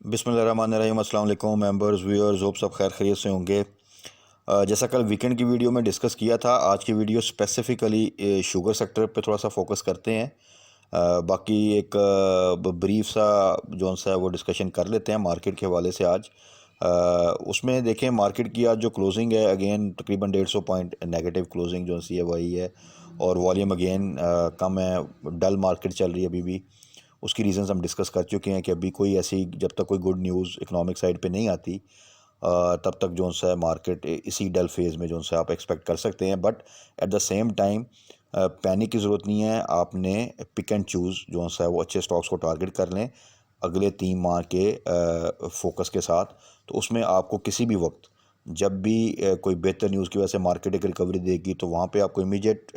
बिस्मिल्लाहिर्रहमानिर्रहीम। अस्सलाम वालेकुम मेंबर्स व्यूअर्स, होप सब खैर खैरियत से होंगे। जैसा कल वीकेंड की वीडियो में डिस्कस किया था, आज की वीडियो स्पेसिफ़िकली शुगर सेक्टर पे थोड़ा सा फोकस करते हैं। बाकी एक ब्रीफ सा जोन सा है वो डिस्कशन कर लेते हैं मार्केट के हवाले से आज। उसमें देखें मार्केट की आज जो क्लोजिंग है अगेन तकरीबन 150 पॉइंट नेगेटिव क्लोजिंग जो सी है वही है, और वॉल्यूम अगेन कम है, डल मार्केट चल रही है अभी भी। उसकी रीज़न्स हम डिस्कस कर चुके हैं कि अभी कोई ऐसी जब तक कोई गुड न्यूज़ इकोनॉमिक साइड पे नहीं आती तब तक जो सा है मार्केट इसी डल फेज़ में जो सा आप एक्सपेक्ट कर सकते हैं। But at the same time panic की ज़रूरत नहीं है। आपने पिक एंड चूज़ जो सा है वो अच्छे स्टॉक्स को टारगेट कर लें अगले 3 माह के फोकस के साथ। तो उसमें आपको किसी भी वक्त जब भी कोई बेहतर न्यूज़ की वजह से मार्केट एक रिकवरी देगी तो वहाँ पे आपको इमीडिएट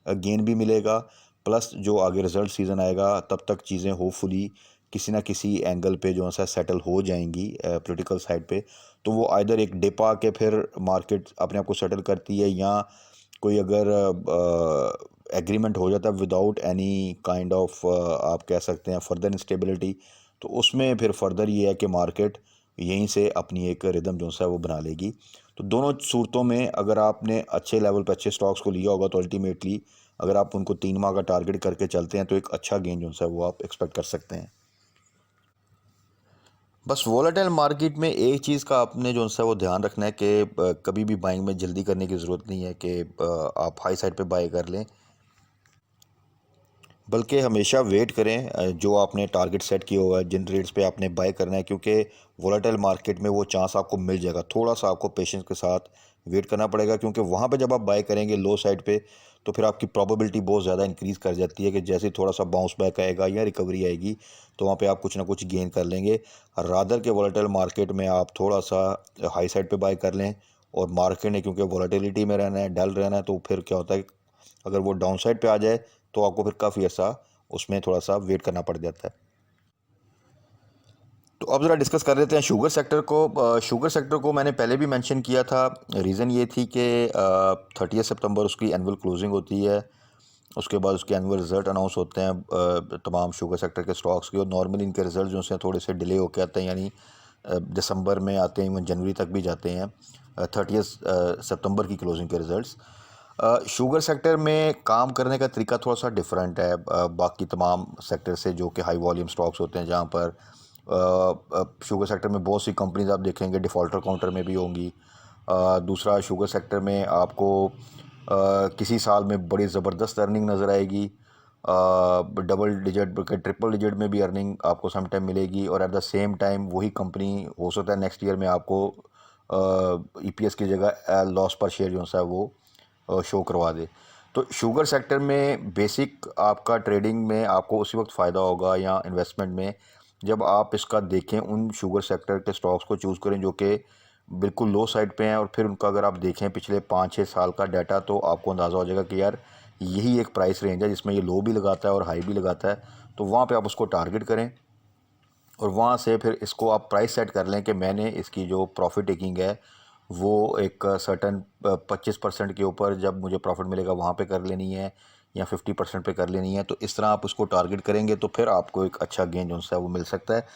गेन भी मिलेगा। प्लस जो आगे रिज़ल्ट सीज़न आएगा तब तक चीज़ें होपफुली किसी ना किसी एंगल पे जो है सेटल हो जाएंगी पॉलिटिकल साइड पे। तो वो आइदर एक डिप आके फिर मार्केट अपने आप को सेटल करती है, या कोई अगर एग्रीमेंट हो जाता है विदाउट एनी काइंड ऑफ आप कह सकते हैं फर्दर इंस्टेबिलिटी, तो उसमें फिर फर्दर ये है कि मार्केट यहीं से अपनी एक रिदम जो है वो बना लेगी। तो दोनों सूरतों में अगर आपने अच्छे लेवल पे अच्छे स्टॉक्स को लिया होगा तो अल्टीमेटली अगर आप उनको 3 माह का टारगेट करके चलते हैं तो एक अच्छा गेन जो है वो आप एक्सपेक्ट कर सकते हैं। बस वोलेटाइल मार्केट में एक चीज़ का आपने जो है वो ध्यान रखना है कि कभी भी बाइंग में जल्दी करने की ज़रूरत नहीं है कि आप हाई साइड पे बाय कर लें, बल्कि हमेशा वेट करें जो आपने टारगेट सेट किया हुआ है जिन रेट्स पे आपने बाय करना है, क्योंकि वोलेटाइल मार्केट में वो चांस आपको मिल जाएगा। थोड़ा सा आपको पेशेंस के साथ वेट करना पड़ेगा, क्योंकि वहाँ पे जब आप बाय करेंगे लो साइड पे तो फिर आपकी प्रोबेबिलिटी बहुत ज़्यादा इंक्रीज़ कर जाती है कि जैसे ही थोड़ा सा बाउंस बैक आएगा या रिकवरी आएगी तो वहाँ पे आप कुछ ना कुछ गेन कर लेंगे। रादर के वोलेटाइल मार्केट में आप थोड़ा सा हाई साइड पे बाय कर लें, और मार्केट ने क्योंकि वोलेटिलिटी में रहना है, डल रहना है, तो फिर क्या होता है अगर वो डाउन साइड पे आ जाए तो आपको फिर काफ़ी ऐसा उसमें थोड़ा सा वेट करना पड़ जाता है। तो अब ज़रा डिस्कस कर लेते हैं शुगर सेक्टर को। शुगर सेक्टर को मैंने पहले भी मेंशन किया था। रीज़न ये थी कि 30 सितंबर उसकी एनुअल क्लोजिंग होती है, उसके बाद उसके एनुअल रिज़ल्ट अनाउंस होते हैं तमाम शुगर सेक्टर के स्टॉक्स के, और नॉर्मली इनके रिज़ल्ट जो हैं थोड़े से डिले होकर आते हैं, यानी दिसंबर में आते हैं, इवन जनवरी तक भी जाते हैं 30 सितंबर की क्लोजिंग के रिज़ल्ट्स। शुगर सेक्टर में काम करने का तरीका थोड़ा सा डिफरेंट है बाकी तमाम सेक्टर से जो कि हाई वॉल्यूम स्टॉक्स होते हैं, जहाँ पर शुगर सेक्टर में बहुत सी कंपनीज आप देखेंगे डिफ़ॉल्टर काउंटर में भी होंगी। दूसरा, शुगर सेक्टर में आपको किसी साल में बड़ी ज़बरदस्त अर्निंग नज़र आएगी, डबल डिजिट बल्कि ट्रिपल डिजिट में भी अर्निंग आपको सम टाइम मिलेगी, और एट द सेम टाइम वही कंपनी हो सकता है नेक्स्ट ईयर में आपको ईपीएस की जगह लॉस पर शेयर जो है वो शो करवा दे। तो शुगर सेक्टर में बेसिक आपका ट्रेडिंग में आपको उसी वक्त फ़ायदा होगा या इन्वेस्टमेंट में जब आप इसका देखें, उन शुगर सेक्टर के स्टॉक्स को चूज़ करें जो कि बिल्कुल लो साइड पे हैं, और फिर उनका अगर आप देखें पिछले 5-6 साल का डाटा तो आपको अंदाज़ा हो जाएगा कि यार यही एक प्राइस रेंज है जिसमें ये लो भी लगाता है और हाई भी लगाता है। तो वहाँ पे आप उसको टारगेट करें, और वहाँ से फिर इसको आप प्राइस सेट कर लें कि मैंने इसकी जो प्रॉफिट टेकिंग है वो एक सर्टन 25% के ऊपर जब मुझे प्रॉफिट मिलेगा वहाँ पे कर लेनी है, या 50% पे कर लेनी है। तो इस तरह आप उसको टारगेट करेंगे तो फिर आपको एक अच्छा गेन जो है वो मिल सकता है।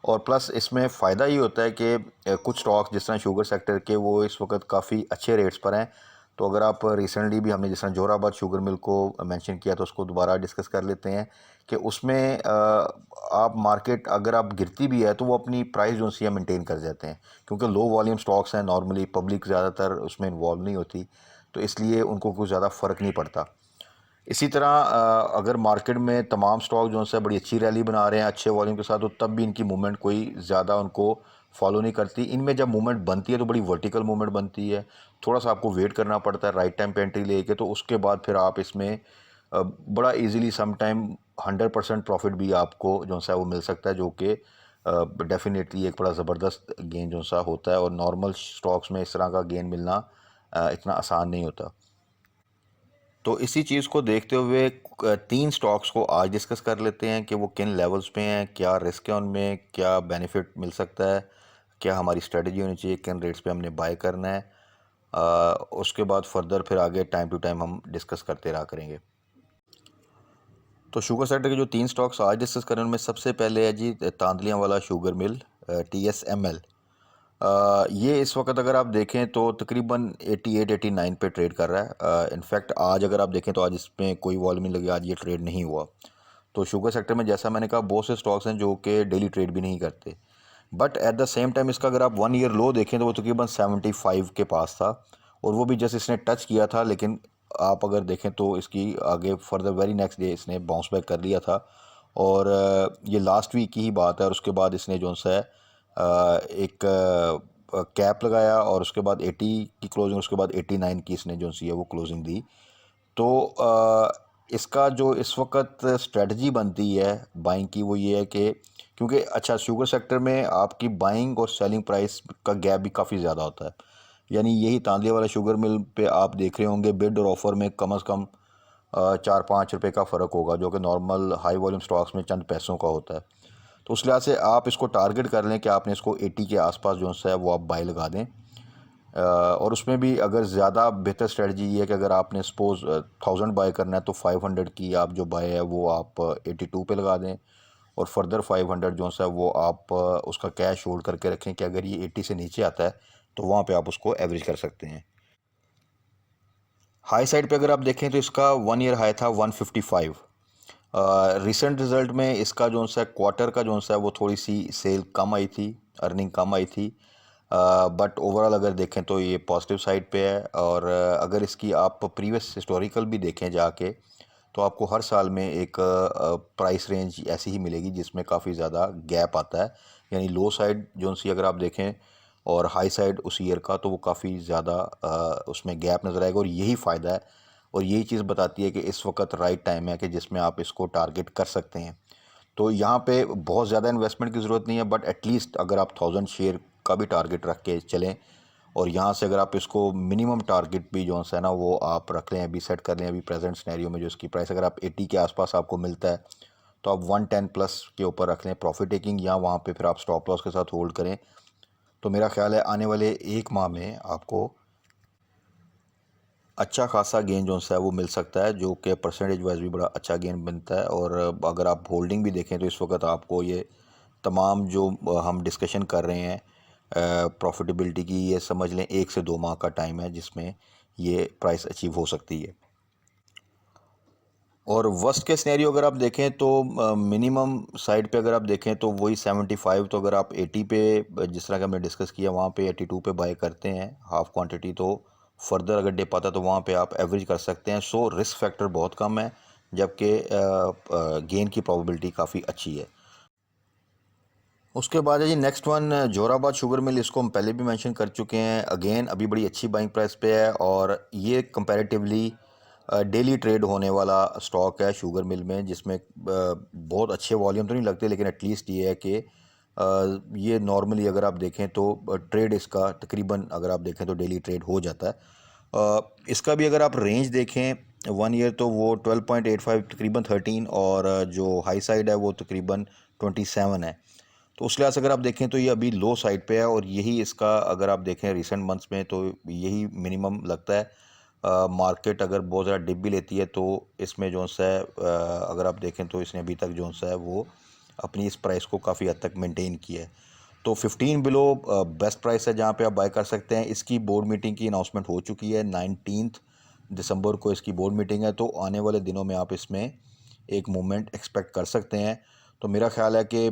और प्लस इसमें फ़ायदा ये होता है कि कुछ स्टॉक्स जिस तरह शुगर सेक्टर के वो इस वक्त काफ़ी अच्छे रेट्स पर हैं। तो अगर आप रिसेंटली भी हमने जिस तरह जोराबाद शुगर मिल को मेंशन किया तो उसको दोबारा डिस्कस कर लेते हैं कि उसमें आप मार्केट अगर आप गिरती भी है तो वो अपनी प्राइस जो सी है मेंटेन कर जाते हैं, क्योंकि लो वॉल्यूम स्टॉक्स हैं, नॉर्मली पब्लिक ज़्यादातर उसमें इन्वॉल्व नहीं होती, तो इसलिए उनको कुछ ज़्यादा फ़र्क नहीं पड़ता। इसी तरह अगर मार्केट में तमाम स्टॉक जो है बड़ी अच्छी रैली बना रहे हैं अच्छे वॉल्यूम के साथ, तो तब भी इनकी मूवमेंट कोई ज़्यादा उनको फॉलो नहीं करती। इनमें जब मूवमेंट बनती है तो बड़ी वर्टिकल मूवमेंट बनती है, थोड़ा सा आपको वेट करना पड़ता है राइट टाइम पे एंट्री लेके, तो उसके बाद फिर आप इसमें बड़ा इजीली सम टाइम 100% प्रॉफिट भी आपको जो है वो मिल सकता है, जो कि डेफिनेटली एक बड़ा ज़बरदस्त गेन जो सा होता है, और नॉर्मल स्टॉक्स में इस तरह का गेन मिलना इतना आसान नहीं होता। तो इसी चीज़ को देखते हुए 3 स्टॉक्स को आज डिस्कस कर लेते हैं कि वो किन लेवल्स पे हैं, क्या रिस्क है उनमें, क्या बेनिफिट मिल सकता है, क्या हमारी स्ट्रेटजी होनी चाहिए, किन रेट्स पे हमने बाय करना है। उसके बाद फर्दर फिर आगे टाइम टू टाइम हम डिस्कस करते रहा करेंगे। तो शुगर सेक्टर के जो 3 स्टॉक्स आज डिस्कस करें उनमें सबसे पहले है जी तांदलियाँ वाला शुगर मिल, TSML। ये इस वक्त अगर आप देखें तो तकरीबन 88-89 पे ट्रेड कर रहा है। इनफैक्ट आज अगर आप देखें तो आज इसमें कोई वॉल्यूम नहीं लगी, आज ये ट्रेड नहीं हुआ। तो शुगर सेक्टर में जैसा मैंने कहा बहुत से स्टॉक्स हैं जो कि डेली ट्रेड भी नहीं करते, but at the same time इसका अगर आप 1 ईयर लो देखें तो वो तकरीबन 75 के पास था, और वो भी जस्ट इसने टच किया था, लेकिन आप अगर देखें तो इसकी आगे फर्दर वेरी नेक्स्ट डे इसने बाउंस बैक कर लिया था। और ये लास्ट वीक की ही बात है, और उसके बाद इसने जो सा है एक कैप लगाया, और उसके बाद 80 की क्लोजिंग, उसके बाद 89 की इसने जो सी है वो क्लोजिंग दी। तो इसका जो इस वक्त स्ट्रेटजी बनती है बाइंग की वो ये है कि क्योंकि अच्छा शुगर सेक्टर में आपकी बाइंग और सेलिंग प्राइस का गैप भी काफ़ी ज़्यादा होता है। यानी यही तांदले वाला शुगर मिल पे आप देख रहे होंगे बिड और ऑफ़र में कम से कम 4-5 रुपये का फ़र्क होगा, जो कि नॉर्मल हाई वॉल्यूम स्टॉक्स में चंद पैसों का होता है। तो उस लिहाज से आप इसको टारगेट कर लें कि आपने इसको 80 के आसपास जो सा है वो आप बाय लगा दें। और उसमें भी अगर ज़्यादा बेहतर स्ट्रेटजी ये है कि अगर आपने सपोज़ 1000 बाय करना है तो 500 की आप जो बाय है वो आप 82 पे लगा दें, और फर्दर 500 जो सा वो आप उसका कैश होल्ड करके रखें कि अगर ये 80 से नीचे आता है तो वहाँ पे आप उसको एवरेज कर सकते हैं। हाई साइड पे अगर आप देखें तो इसका 1 ईयर हाई था 155। रिसेंट रिज़ल्ट में इसका जो सा क्वार्टर का जो सा वो थोड़ी सी सेल कम आई थी, अर्निंग कम आई थी, बट ओवरऑल अगर देखें तो ये पॉजिटिव साइड पे है। और अगर इसकी आप प्रीवियस हिस्टोरिकल भी देखें जाके तो आपको हर साल में एक प्राइस रेंज ऐसी ही मिलेगी जिसमें काफ़ी ज़्यादा गैप आता है। यानी लो साइड जो सी अगर आप देखें और हाई साइड उस ईयर का तो वो काफ़ी ज़्यादा उसमें गैप नज़र आएगा, और यही फ़ायदा है और यही चीज़ बताती है कि इस वक्त राइट टाइम है कि जिसमें आप इसको टारगेट कर सकते हैं। तो यहाँ पे बहुत ज़्यादा इन्वेस्टमेंट की ज़रूरत नहीं है, बट एटलीस्ट अगर आप 1000 शेयर का भी टारगेट रख के चलें, और यहाँ से अगर आप इसको मिनिमम टारगेट भी जो है ना वो आप रख लें, अभी सेट कर लें, अभी प्रेजेंट सिनेरियो में जो इसकी प्राइस अगर आप 80 के आसपास आपको मिलता है तो आप 110 प्लस के ऊपर रख लें प्रॉफिट टेकिंग, या वहाँ पे फिर आप स्टॉप लॉस के साथ होल्ड करें। तो मेरा ख्याल है आने वाले 1 माह में आपको अच्छा खासा गेन जो है वो मिल सकता है, जो कि परसेंटेज वाइज भी बड़ा अच्छा गेन बनता है। और अगर आप होल्डिंग भी देखें तो इस वक्त आपको ये तमाम जो हम डिस्कशन कर रहे हैं प्रॉफिटेबिलिटी की, ये समझ लें 1 से 2 माह का टाइम है जिसमें ये प्राइस अचीव हो सकती है। और वर्स्ट के सिनेरियो अगर आप देखें तो मिनिमम साइड पे अगर आप देखें तो वही 75, तो अगर आप 80 पे जिस तरह का हमने डिस्कस किया वहाँ पे 82 पे बाय करते हैं हाफ क्वांटिटी, तो फर्दर अगर डिप आता है तो वहाँ पे आप एवरेज कर सकते हैं। सो रिस्क फैक्टर बहुत कम है, जबकि गेन की प्रोबेबिलिटी काफ़ी अच्छी है। उसके बाद है जी नेक्स्ट वन जोराबाद शुगर मिल। इसको हम पहले भी मेंशन कर चुके हैं, अगेन अभी बड़ी अच्छी बाइंग प्राइस पे है, और ये कंपैरेटिवली डेली ट्रेड होने वाला स्टॉक है शुगर मिल में, जिसमें बहुत अच्छे वॉल्यूम तो नहीं लगते, लेकिन एटलीस्ट ये है कि ये नॉर्मली अगर आप देखें तो ट्रेड इसका तकरीबन अगर आप देखें तो डेली ट्रेड हो जाता है। इसका भी अगर आप रेंज देखें 1 ईयर तो वो 12.85 तकरीबन 13, और जो हाई साइड है वो तकरीबन 27 है। तो उस लिहाज से अगर आप देखें तो ये अभी लो साइड पे है, और यही इसका अगर आप देखें रिसेंट मंथ्स में तो यही मिनिमम लगता है। मार्केट अगर बहुत ज़्यादा डिप भी लेती है तो इसमें जो सा है अगर आप देखें तो इसने अभी तक जो सा है वो अपनी इस प्राइस को काफ़ी हद तक मेंटेन किया है। तो 15 बिलो बेस्ट प्राइस है जहाँ पे आप बाय कर सकते हैं। इसकी बोर्ड मीटिंग की अनाउंसमेंट हो चुकी है, 19 दिसंबर को इसकी बोर्ड मीटिंग है, तो आने वाले दिनों में आप इसमें एक मूवमेंट एक्सपेक्ट कर सकते हैं। तो मेरा ख्याल है कि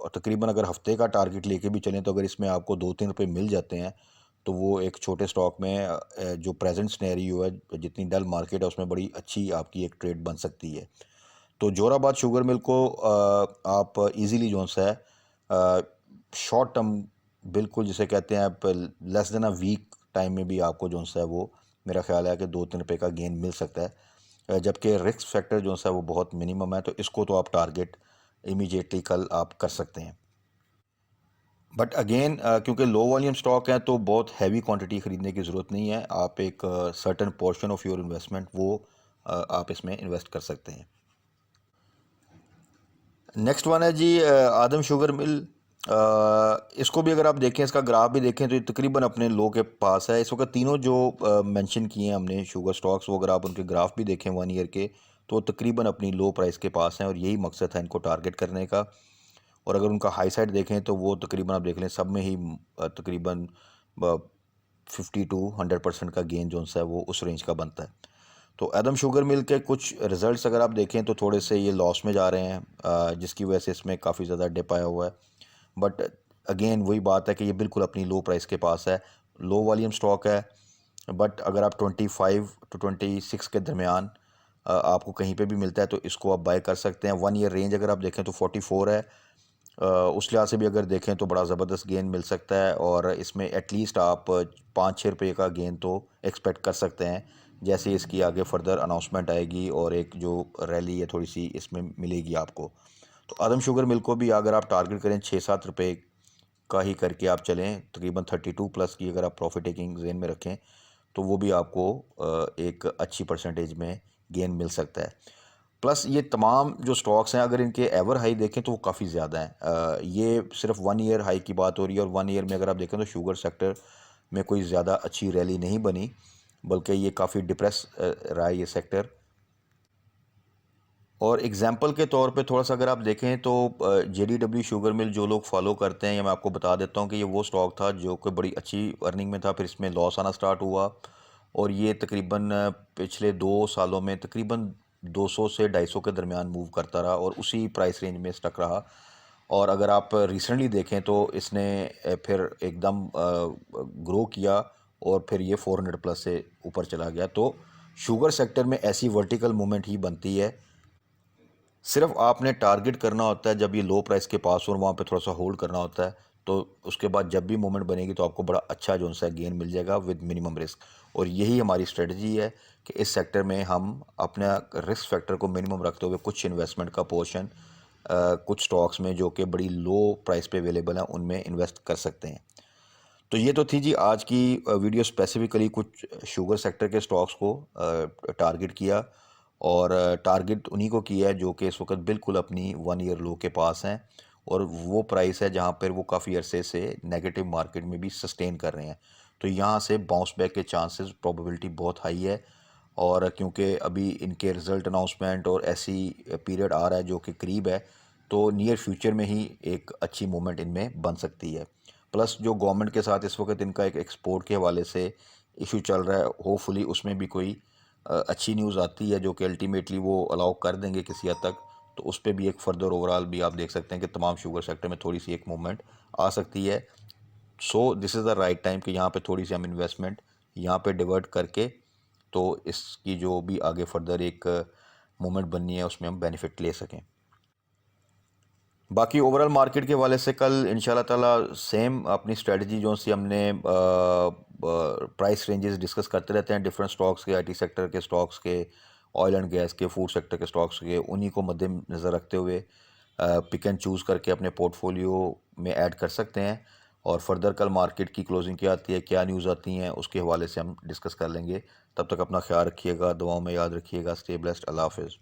तकरीबन अगर हफ्ते का टारगेट लेके भी चलें तो अगर इसमें आपको 2-3 रुपये मिल जाते हैं तो वो एक छोटे स्टॉक में जो प्रेजेंट सिनेरियो है, जितनी डल मार्केट है उसमें बड़ी अच्छी आपकी एक ट्रेड बन सकती है। तो जोराबाद शुगर मिल को आप इजीली जो सा है शॉर्ट टर्म बिल्कुल जिसे कहते हैं आप less than a week time में भी आपको जो सा है वो मेरा ख्याल है कि 2-3 रुपये का गेन मिल सकता है। जबकि रिस्क फैक्टर जो सा वो बहुत मिनिमम है, तो इसको तो आप टारगेट इमीडिएटली कल आप कर सकते हैं। बट अगेन क्योंकि लो वॉल्यूम स्टॉक है तो बहुत हैवी क्वांटिटी ख़रीदने की ज़रूरत नहीं है, आप एक certain portion of your investment वो आप इसमें इन्वेस्ट कर सकते हैं। नेक्स्ट वन है जी आदम शुगर मिल। इसको भी अगर आप देखें, इसका ग्राफ भी देखें तो ये तकरीबन अपने लो के पास है इस वक्त। तीनों जो मेंशन किए हैं हमने शुगर स्टॉक्स, वो अगर आप उनके ग्राफ भी देखें 1 ईयर के तो तकरीबन अपनी लो प्राइस के पास हैं और यही मकसद है इनको टारगेट करने का। और अगर उनका हाई साइड देखें तो वो तकरीबन आप देख लें सब में ही तकरीबन 50 to 100% का गेन जो सा है वो उस रेंज का बनता है। तो एडम शुगर मिल के कुछ रिजल्ट्स अगर आप देखें तो थोड़े से ये लॉस में जा रहे हैं, जिसकी वजह से इसमें काफ़ी ज़्यादा डिप आया हुआ है। बट अगेन वही बात है कि ये बिल्कुल अपनी लो प्राइस के पास है, लो वॉल्यूम स्टॉक है। बट अगर आप 25 to 26 के दरमियान आपको कहीं पे भी मिलता है तो इसको आप बाय कर सकते हैं। 1 ईयर रेंज अगर आप देखें तो 44 है। उस लिहाज से भी अगर देखें तो बड़ा ज़बरदस्त गेन मिल सकता है और इसमें एटलीस्ट आप 5-6 रुपये का गेन तो एक्सपेक्ट कर सकते हैं, जैसे इसकी आगे फर्दर अनाउंसमेंट आएगी और एक जो रैली है थोड़ी सी इसमें मिलेगी आपको। तो आदम शुगर मिल को भी अगर आप टारगेट करें 6-7 रुपये का ही करके आप चलें, तकरीबन 32+ की अगर आप प्रॉफिट टेकिंग जेन में रखें तो वो भी आपको एक अच्छी परसेंटेज में गेन मिल सकता है। प्लस ये तमाम जो स्टॉक्स हैं अगर इनके एवर हाई देखें तो वो काफ़ी ज़्यादा हैं। ये सिर्फ 1 ईयर हाई की बात हो रही है और 1 ईयर में अगर आप देखें तो शुगर सेक्टर में कोई ज़्यादा अच्छी रैली नहीं बनी, बल्कि ये काफ़ी डिप्रेस रहा है ये सेक्टर। और एग्जांपल के तौर पे थोड़ा सा अगर आप देखें तो JDW शुगर मिल जो लोग फॉलो करते हैं, या मैं आपको बता देता हूँ कि ये वो स्टॉक था जो कि बड़ी अच्छी अर्निंग में था, फिर इसमें लॉस आना स्टार्ट हुआ और ये तकरीबन पिछले 2 सालों में तकरीबन 200 से 250 के दरमियान मूव करता रहा और उसी प्राइस रेंज में स्टक रहा। और अगर आप रिसेंटली देखें तो इसने फिर एकदम ग्रो किया और फिर ये 400+ से ऊपर चला गया। तो शुगर सेक्टर में ऐसी वर्टिकल मूवमेंट ही बनती है। सिर्फ आपने टारगेट करना होता है जब ये लो प्राइस के पास हो और वहाँ पे थोड़ा सा होल्ड करना होता है, तो उसके बाद जब भी मोमेंट बनेगी तो आपको बड़ा अच्छा जो सा गेन मिल जाएगा विद मिनिमम रिस्क। और यही हमारी स्ट्रेटजी है कि इस सेक्टर में हम अपना रिस्क फैक्टर को मिनिमम रखते हुए कुछ इन्वेस्टमेंट का पोर्शन कुछ स्टॉक्स में जो कि बड़ी लो प्राइस पे अवेलेबल हैं उनमें इन्वेस्ट कर सकते हैं। तो ये तो थी जी आज की वीडियो, स्पेसिफिकली कुछ शुगर सेक्टर के स्टॉक्स को टारगेट किया और टारगेट उन्हीं को किया है जो कि इस वक्त बिल्कुल अपनी 1 ईयर लो के पास हैं और वो प्राइस है जहाँ पर वो काफ़ी अरसे से नेगेटिव मार्केट में भी सस्टेन कर रहे हैं। तो यहाँ से बाउंस बैक के चांसेस प्रोबेबिलिटी बहुत हाई है। और क्योंकि अभी इनके रिज़ल्ट अनाउंसमेंट और ऐसी पीरियड आ रहा है जो कि करीब है, तो नियर फ्यूचर में ही एक अच्छी मूवमेंट इनमें बन सकती है। प्लस जो गवर्नमेंट के साथ इस वक्त इनका एक एक्सपोर्ट के हवाले से इशू चल रहा है, होपफुली उसमें भी कोई अच्छी न्यूज़ आती है जो कि अल्टीमेटली वो अलाउ कर देंगे किसी हद तक, तो उस पर भी एक फर्दर ओवरऑल भी आप देख सकते हैं कि तमाम शुगर सेक्टर में थोड़ी सी एक मूवमेंट आ सकती है। So this is the right time कि यहाँ पे थोड़ी सी हम इन्वेस्टमेंट यहाँ पे डिवर्ट करके तो इसकी जो भी आगे फर्दर एक मूवमेंट बननी है उसमें हम बेनिफिट ले सकें। बाकी ओवरऑल मार्केट के हवाले से कल इंशाल्लाह ताला सेम अपनी स्ट्रेटजी जो सी हमने प्राइस रेंजेस डिस्कस करते रहते हैं डिफरेंट स्टॉक्स के, IT सेक्टर के स्टॉक्स के, ऑयल एंड गैस के, फूड सेक्टर के स्टॉक्स के, उन्हीं को मद्देनज़र रखते हुए पिक एंड चूज़ करके अपने पोर्टफोलियो में ऐड कर सकते हैं। और फर्दर कल मार्केट की क्लोजिंग क्या आती है, क्या न्यूज़ आती हैं, उसके हवाले से हम डिस्कस कर लेंगे। तब तक अपना ख्याल रखिएगा, दुआओं में याद रखिएगा। Stay blessed. अल्लाह हाफ़िज़।